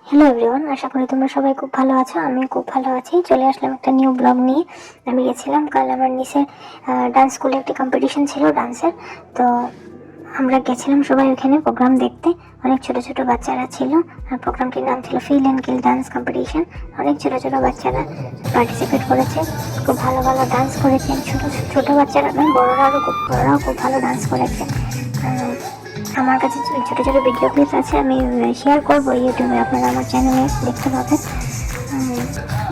Hello everyone, আশা করি তোমরা সবাই খুব ভালো আছো। আমি খুব ভালো আছি। চলে আসলাম একটা নিউ ব্লগ নিয়ে। আমি গেছিলাম কাল আমার নিচের ডান্স স্কুলে একটি কম্পিটিশন ছিল ডান্সের। তো আমরা গেছিলাম সবাই ওখানে প্রোগ্রাম দেখতে। অনেক ছোট ছোট বাচ্চারা ছিল আর প্রোগ্রামটির নাম ছিল feel and kill dance competition. অনেক ছোট ছোট বাচ্চারা পার্টিসিপেট করেছে, খুব ভালো ভালো ডান্স করেছে। ছোট ছোট বাচ্চারা নয়, বড়রাও খুব ভালো ডান্স করেছে। আমার কাছে ছোট ছোট ভিডিও ক্লিপস আছে, আমি শেয়ার করবো ইউটিউবে, আপনারা আমার চ্যানেলে দেখতে পাবেন।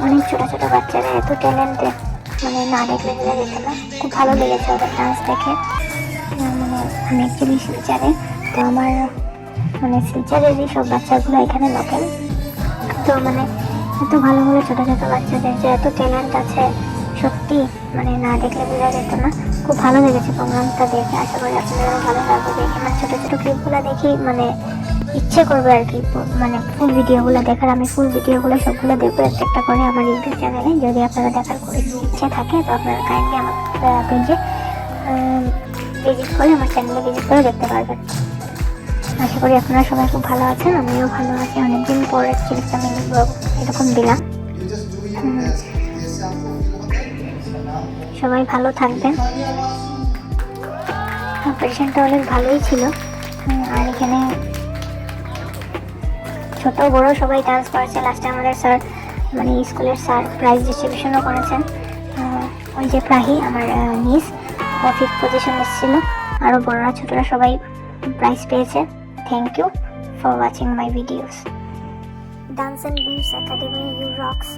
অনেক ছোট ছোট বাচ্চারা এত ট্যালেন্টেড, মানে না দেখলে বোঝা যেত না। খুব ভালো লেগেছে ওদের ডান্স দেখে। মানে আমি অ্যাকচুয়ালি শিলচারে, তো আমার মানে শিলচারেরই সব বাচ্চাগুলো এখানে লোকেল। তো মানে এত ভালো ভালো ছোট ছোট বাচ্চাদের যে এত ট্যালেন্ট আছে, সত্যি মানে না দেখলে বোঝা যেত না। খুব ভালো লেগেছে প্রোগ্রামটা দেখে। আশা করি আপনাদেরও ভালো লাগবে দেখে। মানে ছোট ছোট ক্লিপগুলো দেখি মানে ইচ্ছে করবে আর কি, মানে ফুল ভিডিওগুলো দেখার। আমি ফুল ভিডিওগুলো সবগুলো দেখবো একটা করে আমার ইউটিউব চ্যানেলে। যদি আপনারা দেখার ইচ্ছে থাকে তো আপনারা কাইন্ডলি আমার পেজে ভিজিট করে, আমার চ্যানেলে ভিজিট করে দেখতে পারবেন। আশা করি আপনারা সবাই খুব ভালো আছেন, আমিও ভালো আছি। অনেকদিন পর অ্যাকচুয়ালি আমি এরকম দিলাম। সবাই ভালো থাকবেন। কম্পিটিশনটা অনেক ভালোই ছিল। আর এখানে ছোট বড় সবাই ডান্স করেছে। লাস্টে আমাদের স্যার, মানে স্কুলের স্যার, প্রাইজ ডিস্ট্রিবিউশনও করেছেন। ওই যে প্রাহি আমার নিস, ও 5th পজিশন এসেছিল। আরও বড়রা ছোটরা সবাই প্রাইজ পেয়েছে। Thank you for watching my videos. Dance and beats academy, you rocks.